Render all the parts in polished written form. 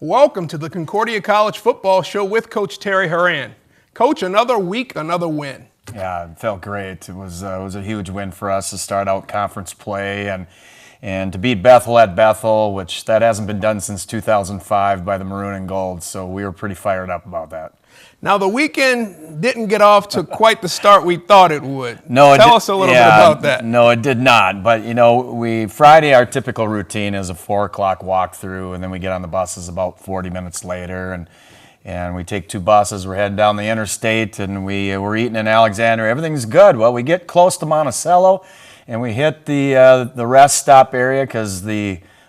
Welcome to the Concordia College Football Show with Coach Terry Horan. Coach, another week, another win. Yeah, it felt great. It was a huge win for us to start out conference play and to beat Bethel at Bethel, which that hasn't been done since 2005 by the Maroon and Gold. So we were pretty fired up about that. Now, the weekend didn't get off to quite the start we thought it would. No, Tell us a little bit about that. No, it did not. But, Friday, our typical routine is a 4 o'clock walkthrough, and then we get on the buses about 40 minutes later, and we take 2 buses. We're heading down the interstate, and we're eating in Alexandria. Everything's good. Well, we get close to Monticello, and we hit the rest stop area because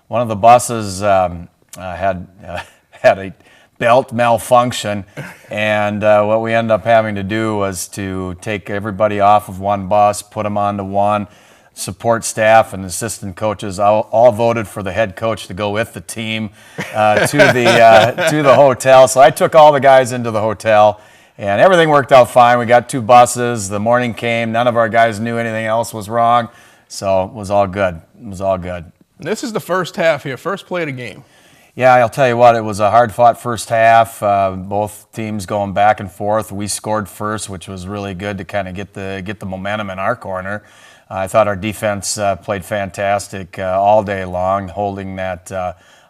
one of the buses had a belt malfunction, and what we ended up having to do was to take everybody off of one bus, put them onto one. Support staff and assistant coaches all voted for the head coach to go with the team to the hotel. So I took all the guys into the hotel, and everything worked out fine. We got 2 buses. The morning came. None of our guys knew anything else was wrong, so it was all good. It was all good. This is the first half here, first play of the game. Yeah, I'll tell you what, it was a hard-fought first half, both teams going back and forth. We scored first, which was really good to kind of get the momentum in our corner. I thought our defense played fantastic all day long, holding that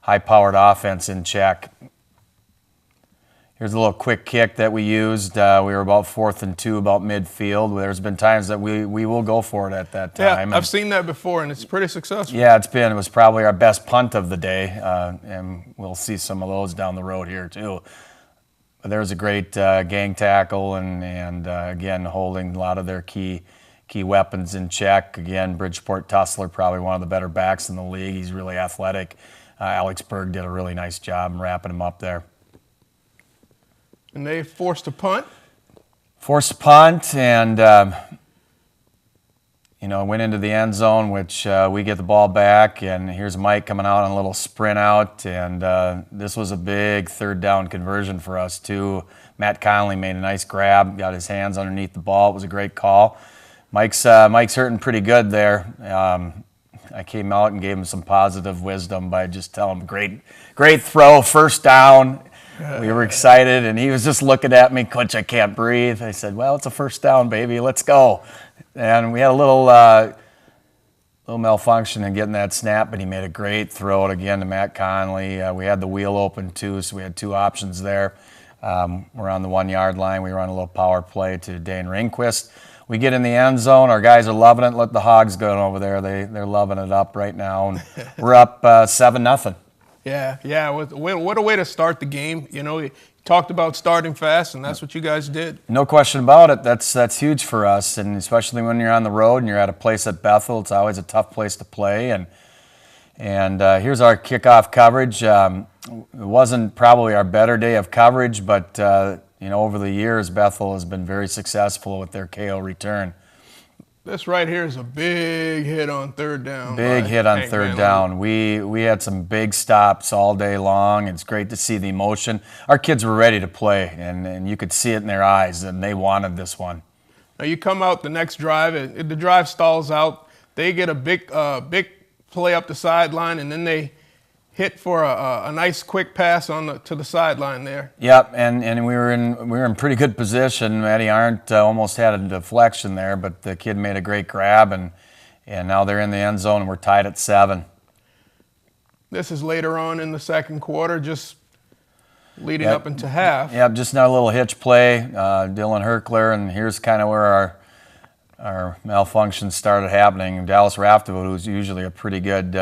high-powered offense in check. Here's a little quick kick that we used. We were about 4th and 2, about midfield. There's been times that we will go for it at that time. Yeah, I've seen that before, and it's pretty successful. Yeah, it was probably our best punt of the day, and we'll see some of those down the road here too. But there was a great gang tackle, and again, holding a lot of their key weapons in check. Again, Bridgeport Tussler, probably one of the better backs in the league. He's really athletic. Alex Berg did a really nice job in wrapping him up there. And they forced a punt? Forced a punt, and went into the end zone, which we get the ball back, and here's Mike coming out on a little sprint out, and this was a big 3rd down conversion for us too. Matt Conley made a nice grab, got his hands underneath the ball. It was a great call. Mike's hurting pretty good there. I came out and gave him some positive wisdom by just telling him, great throw, first down. We were excited, and he was just looking at me, Coach, I can't breathe. I said, well, it's a first down, baby. Let's go. And we had a little malfunction in getting that snap, but he made a great throw again to Matt Conley. We had the wheel open, too, so we had 2 options there. We're on the 1-yard line. We run a little power play to Dane Ringquist. We get in the end zone. Our guys are loving it. Let the Hogs go over there. They're loving it up right now. And we're up 7-0. Yeah. What a way to start the game. You talked about starting fast, and that's what you guys did. No question about it. That's huge for us, and especially when you're on the road and you're at a place at Bethel, it's always a tough place to play. And here's our kickoff coverage. It wasn't probably our better day of coverage, but over the years, Bethel has been very successful with their KO return. This right here is a big hit on 3rd down. Big hit on 3rd down. We had some big stops all day long. It's great to see the emotion. Our kids were ready to play, and you could see it in their eyes, and they wanted this one. Now you come out the next drive, the drive stalls out. They get a big play up the sideline, and then they hit for a nice quick pass to the sideline there. Yep, and we were in pretty good position. Matt Ahrndt almost had a deflection there, but the kid made a great grab, and now they're in the end zone, and we're tied at 7. This is later on in the second quarter, just leading up into half. Yep, just now a little hitch play, Dylan Herkler, and here's kind of where our malfunction started happening. Dallas Raftavood, who's usually a pretty good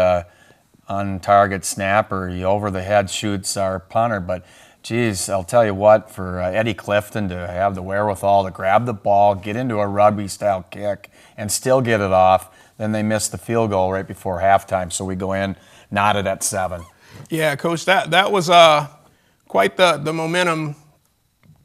on-target snapper, he over the head shoots our punter, but geez, I'll tell you what, for Eddie Clifton to have the wherewithal to grab the ball, get into a rugby-style kick, and still get it off, then they missed the field goal right before halftime, so we go in knotted at 7. Yeah, Coach, that was quite the momentum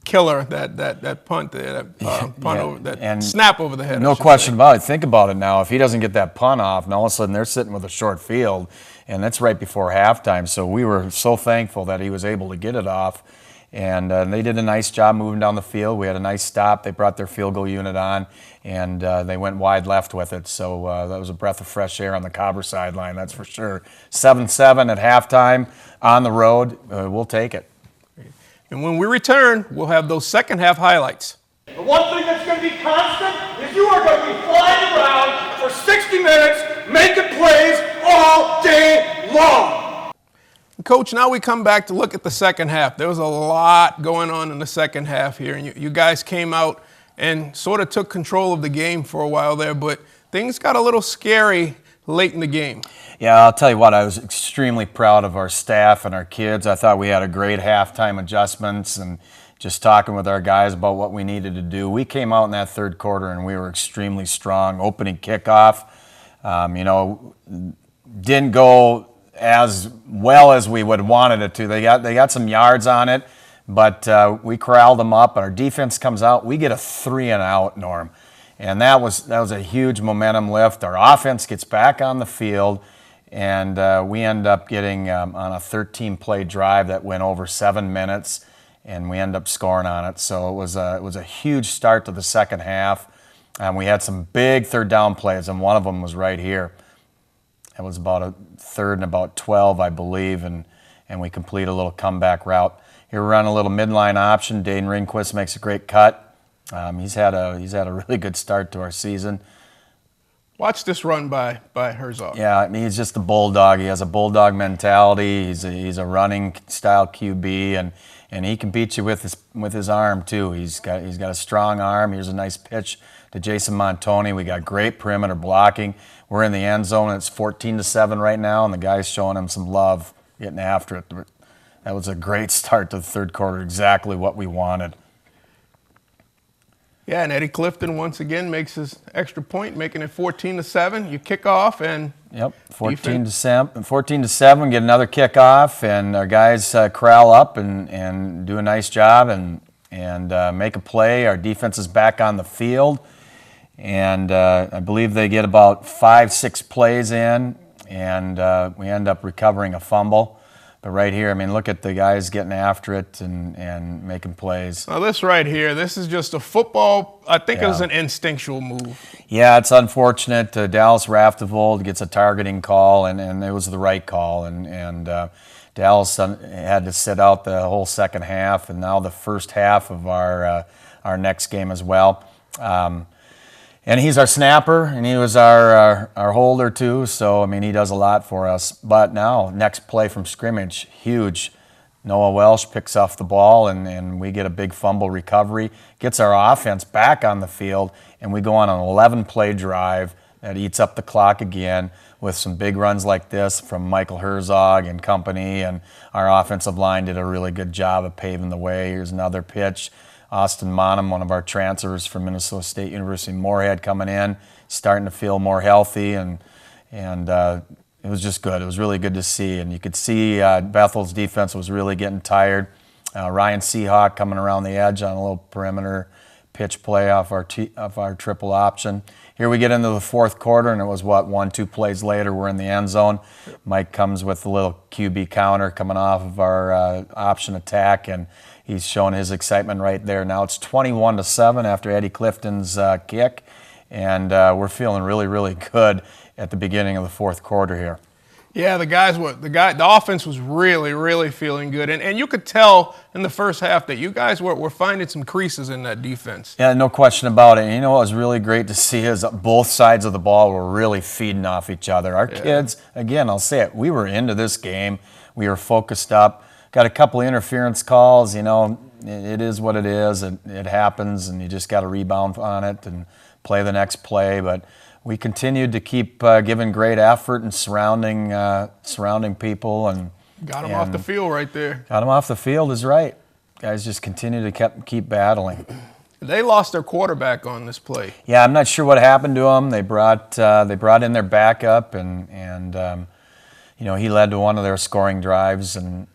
killer, that punt there, that snap over the head. No question about it. Think about it now. If he doesn't get that punt off, and all of a sudden they're sitting with a short field, and that's right before halftime. So we were so thankful that he was able to get it off. And they did a nice job moving down the field. We had a nice stop. They brought their field goal unit on, and they went wide left with it. So that was a breath of fresh air on the Cobber sideline, that's for sure. 7-7 at halftime on the road. We'll take it. And when we return, we'll have those second half highlights. The one thing that's going to be constant is you are going to be flying around for 60 minutes, making plays all day long. Coach, now we come back to look at the second half. There was a lot going on in the second half here, and you guys came out and sort of took control of the game for a while there, but things got a little scary late in the game. Yeah, I'll tell you what, I was extremely proud of our staff and our kids. I thought we had a great halftime adjustments and just talking with our guys about what we needed to do. We came out in that third quarter and we were extremely strong. Opening kickoff, didn't go as well as we would have wanted it to. They got some yards on it, but we corralled them up. Our defense comes out. We get a 3-and-out, Norm, and that was a huge momentum lift. Our offense gets back on the field, and we end up getting on a 13-play drive that went over 7 minutes, and we end up scoring on it. So it was a huge start to the second half. We had some big third down plays, and one of them was right here. It was about a third and about 12, I believe, and we complete a little comeback route. Here we run a little midline option. Dane Ringquist makes a great cut. He's had a really good start to our season. Watch this run by Herzog. Yeah, I mean, he's just a bulldog. He has a bulldog mentality. He's a running style QB, and he can beat you with his arm too. He's got a strong arm. Here's a nice pitch to Jason Montoni. We got great perimeter blocking. We're in the end zone. It's 14-7 right now, and the guy's showing him some love, getting after it. That was a great start to the third quarter, exactly what we wanted. Yeah, and Eddie Clifton once again makes his extra point, making it 14-7. You kick off and 14-7, get another kickoff, and our guys corral up and do a nice job and make a play. Our defense is back on the field. And I believe they get about 5-6 plays in, and we end up recovering a fumble. But right here, I mean, look at the guys getting after it and making plays. Now this right here, this is just a football, I think it was an instinctual move. Yeah, it's unfortunate. Dallas Raftevold gets a targeting call, and it was the right call. And Dallas had to sit out the whole second half, and now the first half of our next game as well. And he's our snapper, and he was our holder too. So I mean, he does a lot for us. But now, next play from scrimmage, huge. Noah Welsh picks off the ball, and we get a big fumble recovery. Gets our offense back on the field, and we go on an 11-play drive that eats up the clock again with some big runs like this from Michael Herzog and company. And our offensive line did a really good job of paving the way. Here's another pitch. Austin Monum, one of our transfers from Minnesota State University Moorhead, coming in, starting to feel more healthy, and it was just good. It was really good to see, and you could see Bethel's defense was really getting tired. Ryan Seahawk coming around the edge on a little perimeter pitch play off our triple option. Here we get into the fourth quarter, and it was 1-2 plays later, we're in the end zone. Mike comes with a little QB counter coming off of our option attack, and he's showing his excitement right there. Now it's 21-7 after Eddie Clifton's kick, and we're feeling really, really good at the beginning of the fourth quarter here. Yeah, the offense was really, really feeling good, and you could tell in the first half that you guys were finding some creases in that defense. Yeah, no question about it. And you know what was really great to see is both sides of the ball were really feeding off each other. Our kids, again, I'll say it, we were into this game. We were focused up. Got a couple of interference calls. You know, it is what it is. It happens, and you just got to rebound on it and play the next play. But we continued to keep giving great effort and surrounding people, and got them off the field right there. Got them off the field is right. Guys just continue to keep battling. They lost their quarterback on this play. Yeah, I'm not sure what happened to them. They brought in their backup, and you know, he led to one of their scoring drives, and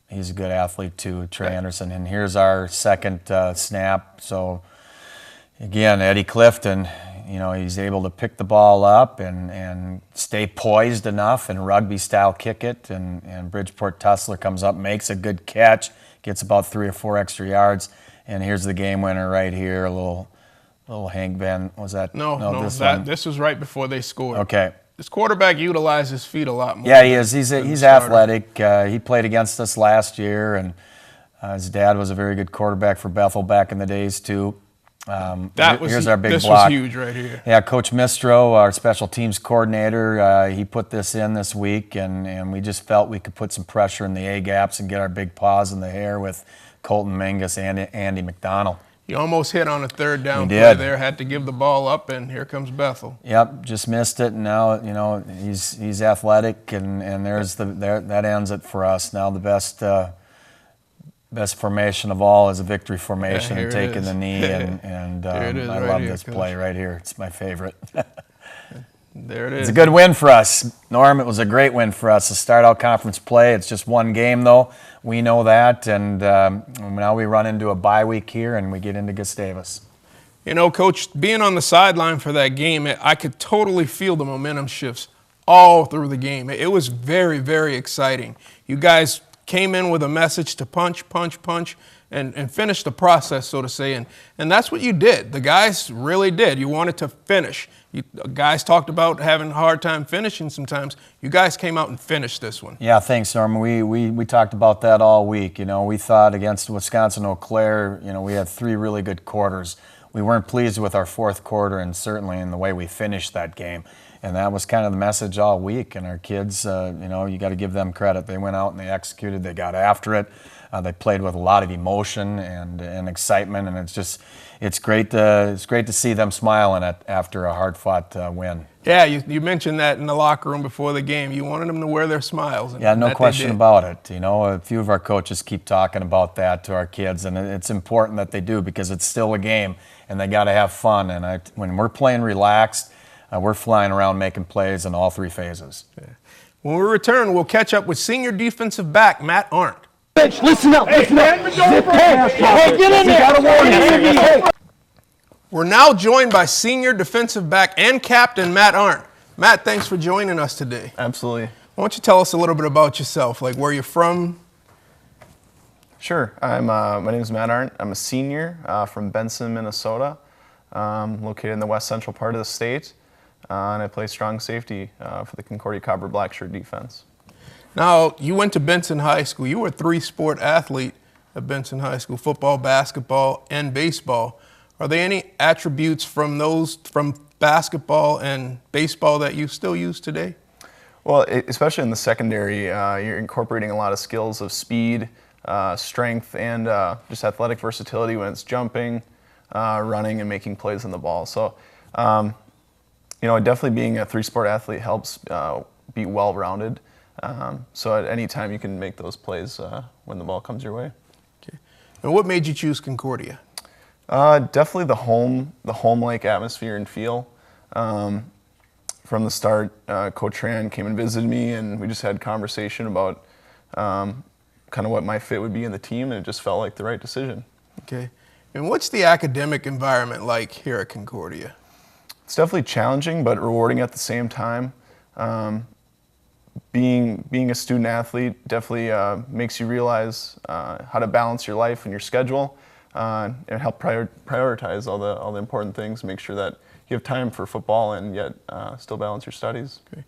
he's a good athlete too, Trey Anderson. And here's our second snap. So again, Eddie Clifton, he's able to pick the ball up and stay poised enough and rugby style kick it. And Bridgeport Tussler comes up, makes a good catch, gets about 3 or 4 extra yards. And here's the game winner right here. A little Hank Van, was that? No, this was right before they scored. Okay. This quarterback utilizes his feet a lot more. Yeah, he is. He's athletic. He played against us last year, and his dad was a very good quarterback for Bethel back in the days too. Here's our big this block. Was huge right here. Yeah, Coach Mistro, our special teams coordinator, he put this in this week, and we just felt we could put some pressure in the A gaps and get our big paws in the hair with Colton Mingus and Andy McDonald. He almost hit on a third down play there, had to give the ball up, and here comes Bethel. Yep, just missed it, and now he's athletic, and that ends it for us. Now the best formation of all is a victory formation and taking the knee, and I love this play right here. It's my favorite. There it is. It's a good win for us, Norm. It was a great win for us to start out conference play. It's just one game, though. We know that, and now we run into a bye week here, and we get into Gustavus. Coach, being on the sideline for that game, I could totally feel the momentum shifts all through the game. It was very, very exciting. You guys came in with a message to punch, punch, punch, and finish the process, so to say. And that's what you did. The guys really did. You wanted to finish. Guys talked about having a hard time finishing sometimes. You guys came out and finished this one. Yeah, thanks, Norman. We talked about that all week. We thought against Wisconsin-Eau Claire, we had 3 really good quarters. We weren't pleased with our fourth quarter and certainly in the way we finished that game. And that was kind of the message all week. And our kids, you got to give them credit. They went out and they executed. They got after it. They played with a lot of emotion and excitement. And it's great to see them smiling after a hard-fought win. Yeah, you mentioned that in the locker room before the game. You wanted them to wear their smiles. Yeah, no question about it. A few of our coaches keep talking about that to our kids, and it's important that they do because it's still a game, and they got to have fun. And when we're playing relaxed, we're flying around making plays in all 3 phases. Yeah. When we return, we'll catch up with senior defensive back Matt Ahrndt. Listen up, listen up. Hey, get in there. We're now joined by senior defensive back and captain Matt Ahrndt. Matt, thanks for joining us today. Absolutely. Why don't you tell us a little bit about yourself, like where you're from? Sure. My name is Matt Ahrndt. I'm a senior from Benson, Minnesota, located in the west central part of the state, and I play strong safety for the Concordia-Cobber Blackshirt defense. Now, you went to Benson High School. You were a 3-sport athlete at Benson High School, football, basketball, and baseball. Are there any attributes from basketball and baseball that you still use today? Well, especially in the secondary, you're incorporating a lot of skills of speed, strength, and just athletic versatility when it's jumping, running, and making plays on the ball. So, definitely being a 3-sport athlete helps be well-rounded. So at any time you can make those plays when the ball comes your way. Okay. And what made you choose Concordia? Definitely the home-like atmosphere and feel. From the start, Coach Horan came and visited me, and we just had conversation about kind of what my fit would be in the team, and it just felt like the right decision. Okay. And what's the academic environment like here at Concordia? It's definitely challenging, but rewarding at the same time. Being a student athlete definitely makes you realize how to balance your life and your schedule, and help prioritize all the important things. Make sure that you have time for football and yet still balance your studies. Okay.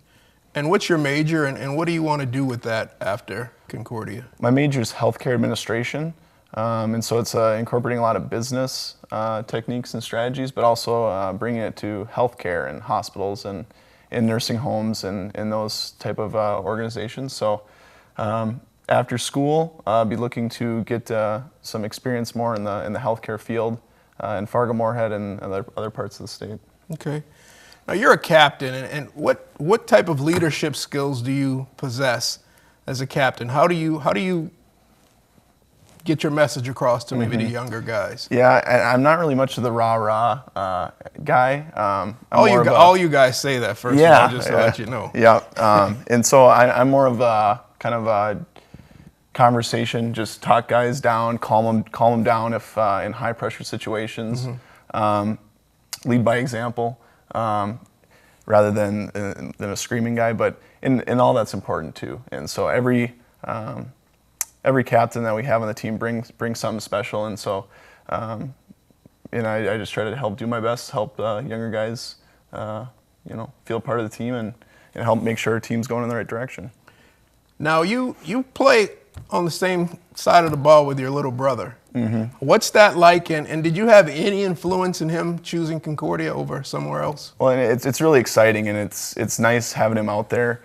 And what's your major, and what do you want to do with that after Concordia? My major is healthcare administration, and so it's incorporating a lot of business techniques and strategies, but also bringing it to healthcare and hospitals and in nursing homes and in those type of organizations. So after school, I'll be looking to get some experience more in the healthcare field in Fargo-Moorhead and other parts of the state. Okay. Now you're a captain, and what type of leadership skills do you possess as a captain? How do you get your message across to maybe the younger guys? Yeah, I'm not really much of the rah-rah guy. All you guys say that first of all, just to let you know. Yeah, and so I'm more of a kind of a conversation, just talk guys down, calm them down if in high-pressure situations. Lead by example. rather than a screaming guy. But and all that's important too. And so every captain that we have on the team brings something special. And so I just try to help do my best, help younger guys feel part of the team and help make sure our team's going in the right direction. Now you play on the same side of the ball with your little brother. Mm-hmm. What's that like, and did you have any influence in him choosing Concordia over somewhere else? Well, it's really exciting, and it's nice having him out there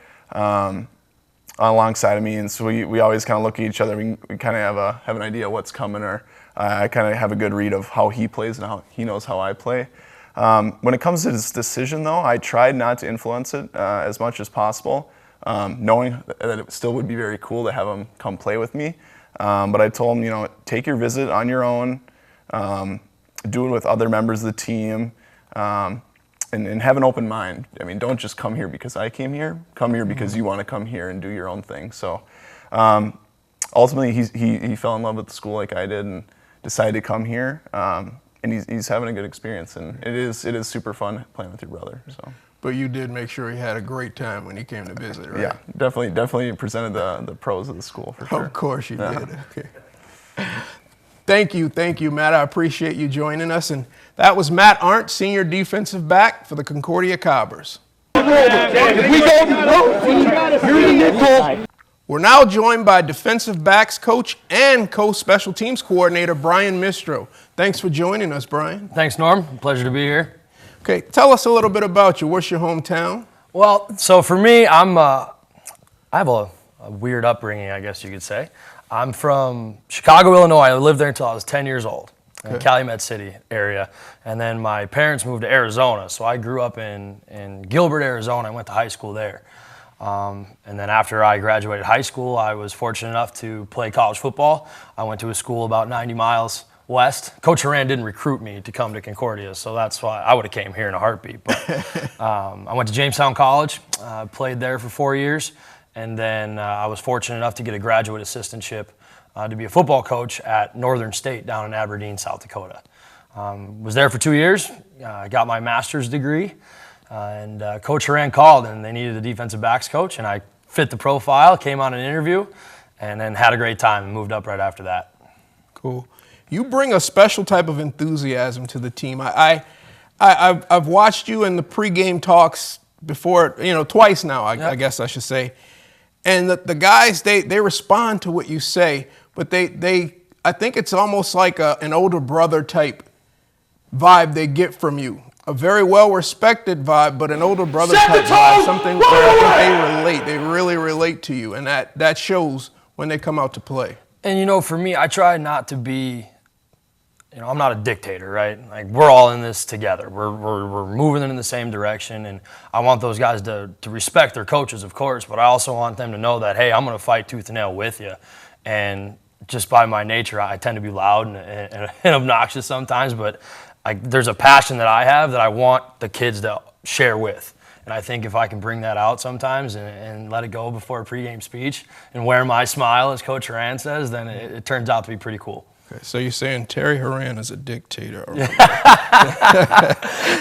alongside of me, and so we always kind of look at each other. We kind of have an idea of what's coming, or I kind of have a good read of how he plays and how he knows how I play. When it comes to this decision, though, I tried not to influence it as much as possible, knowing that it still would be very cool to have him come play with me. But I told him, take your visit on your own, do it with other members of the team, and have an open mind. I mean, don't just come here because I came here. Come here because you want to come here and do your own thing. So ultimately, he fell in love with the school like I did and decided to come here. And he's having a good experience, and it is super fun playing with your brother. So. But you did make sure he had a great time when he came to visit, right? Yeah, definitely presented the pros of the school for sure. Of course you did. Okay. Thank you, Matt. I appreciate you joining us. And that was Matt Ahrndt, senior defensive back for the Concordia Cobbers. We're now joined by defensive backs coach and co-special teams coordinator Brian Mistro. Thanks for joining us, Brian. Thanks, Norm. Pleasure to be here. Okay, tell us a little bit about you. What's your hometown? Well, so for me, I have a weird upbringing, I guess you could say. I'm from Chicago, Illinois. I lived there until I was 10 years old, in Calumet City area. And then my parents moved to Arizona, so I grew up in Gilbert, Arizona. I went to high school there. And then after I graduated high school, I was fortunate enough to play college football. I went to a school about 90 miles west. Coach Horan didn't recruit me to come to Concordia, so that's why I would have came here in a heartbeat. But I went to Jamestown College, played there for 4 years, and then I was fortunate enough to get a graduate assistantship to be a football coach at Northern State down in Aberdeen, South Dakota. Was there for 2 years, got my master's degree, and Coach Horan called, and they needed a defensive backs coach, and I fit the profile, came on an interview, and then had a great time and moved up right after that. Cool. You bring a special type of enthusiasm to the team. I've watched you in the pregame talks before, twice now, I guess I should say. And the guys, they respond to what you say, but I think it's almost like an older brother type vibe they get from you. A very well-respected vibe, but an older brother type vibe, something where I think they really relate to you, and that shows when they come out to play. And for me, I try not to be, I'm not a dictator, right? Like, we're all in this together. We're moving in the same direction, and I want those guys to respect their coaches, of course, but I also want them to know that, hey, I'm going to fight tooth and nail with you. And just by my nature, I tend to be loud and obnoxious sometimes, but there's a passion that I have that I want the kids to share with. And I think if I can bring that out sometimes and let it go before a pregame speech and wear my smile, as Coach Horan says, then it turns out to be pretty cool. Okay, so you're saying Terry Horan is a dictator? No,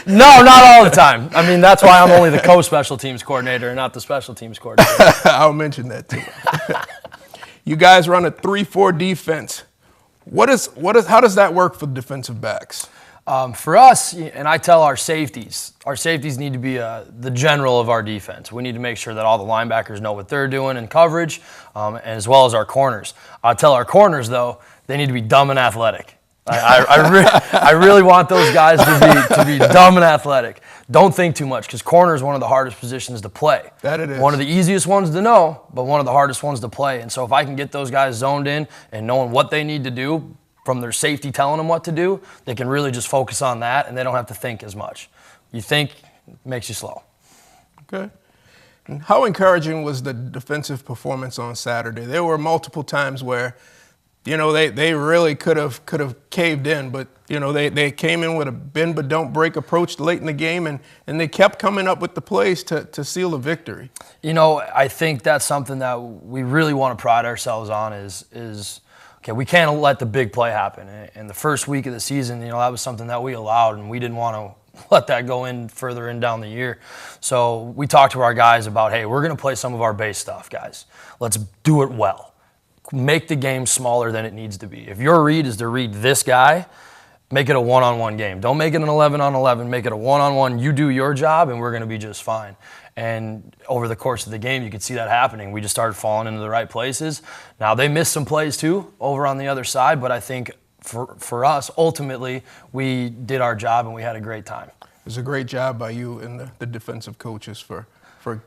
not all the time. I mean, that's why I'm only the co-special teams coordinator and not the special teams coordinator. I'll mention that too. You guys run a 3-4 defense. How does that work for defensive backs? For us, and I tell our safeties need to be the general of our defense. We need to make sure that all the linebackers know what they're doing in coverage, as well as our corners. I tell our corners, though, they need to be dumb and athletic. I really want those guys to be dumb and athletic. Don't think too much, because corner is one of the hardest positions to play. That it is. One of the easiest ones to know, but one of the hardest ones to play. And so if I can get those guys zoned in and knowing what they need to do from their safety telling them what to do, they can really just focus on that, and they don't have to think as much. You think, it makes you slow. Okay. And how encouraging was the defensive performance on Saturday? There were multiple times where, they really could have caved in, but, they came in with a bend but don't break approach late in the game, and they kept coming up with the plays to seal a victory. I think that's something that we really want to pride ourselves on is okay, we can't let the big play happen. In the first week of the season, that was something that we allowed, and we didn't want let that go in further in down the year. So we talked to our guys about, hey, we're going to play some of our base stuff, guys. Let's do it well. Make the game smaller than it needs to be. If your read is to read this guy, make it a one-on-one game. Don't make it an 11-on-11. Make it a one-on-one. You do your job, and we're going to be just fine. And over the course of the game, you could see that happening. We just started falling into the right places. Now, they missed some plays, too, over on the other side, but I think for us, ultimately, we did our job, and we had a great time. It was a great job by you and the defensive coaches for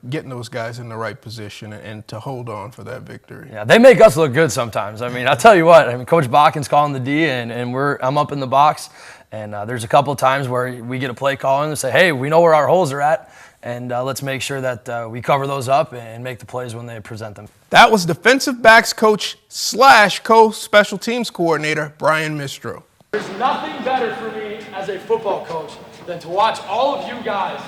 getting those guys in the right position and to hold on for that victory. Yeah, they make us look good sometimes. I mean, I'll tell you what, Coach Bakken's calling the D, and I'm up in the box, and there's a couple of times where we get a play call in and say, hey, we know where our holes are at, and let's make sure that we cover those up and make the plays when they present them. That was defensive backs coach / co-special teams coordinator Brian Mistro. There's nothing better for me as a football coach than to watch all of you guys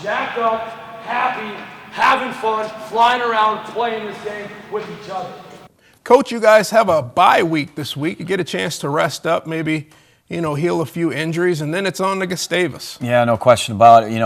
jacked up, happy, having fun, flying around, playing this game with each other. Coach, you guys have a bye week this week. You get a chance to rest up, maybe, heal a few injuries, and then it's on to Gustavus. Yeah, no question about it.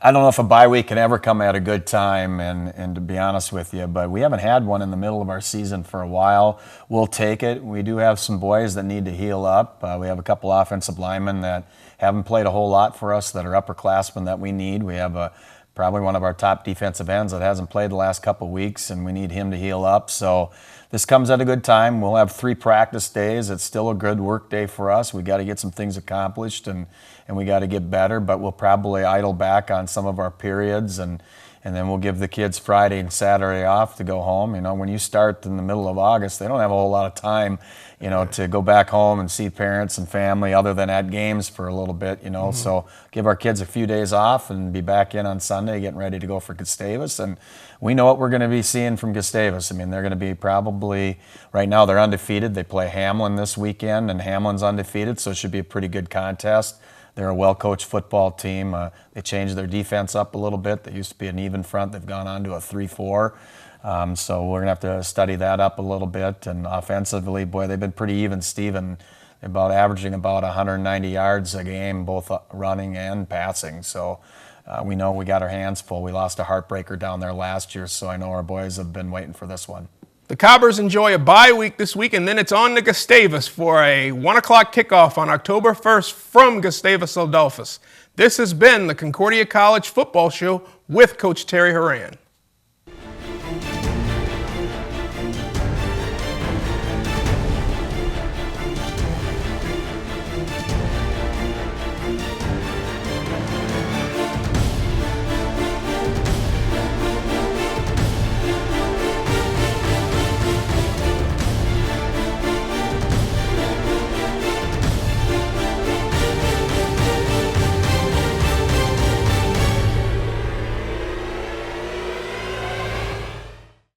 I don't know if a bye week can ever come at a good time, and to be honest with you, but we haven't had one in the middle of our season for a while. We'll take it. We do have some boys that need to heal up. We have a couple offensive linemen that haven't played a whole lot for us that are upperclassmen that we need. We have probably one of our top defensive ends that hasn't played the last couple of weeks, and we need him to heal up. So this comes at a good time. We'll have 3 practice days. It's still a good work day for us. We got to get some things accomplished, and we got to get better, but we'll probably idle back on some of our periods, and then we'll give the kids Friday and Saturday off to go home. When you start in the middle of August, they don't have a whole lot of time, to go back home and see parents and family other than at games for a little bit, So give our kids a few days off and be back in on Sunday getting ready to go for Gustavus. And we know what we're going to be seeing from Gustavus. They're going to be probably, right now they're undefeated. They play Hamlin this weekend, and Hamlin's undefeated, so it should be a pretty good contest. They're a well-coached football team. They changed their defense up a little bit. They used to be an even front. They've gone on to a 3-4. So we're going to have to study that up a little bit. And offensively, boy, they've been pretty even, Steven. They're averaging about 190 yards a game, both running and passing. So we know we got our hands full. We lost a heartbreaker down there last year, so I know our boys have been waiting for this one. The Cobbers enjoy a bye week this week, and then it's on to Gustavus for a 1 o'clock kickoff on October 1st from Gustavus Adolphus. This has been the Concordia College Football Show with Coach Terry Horan.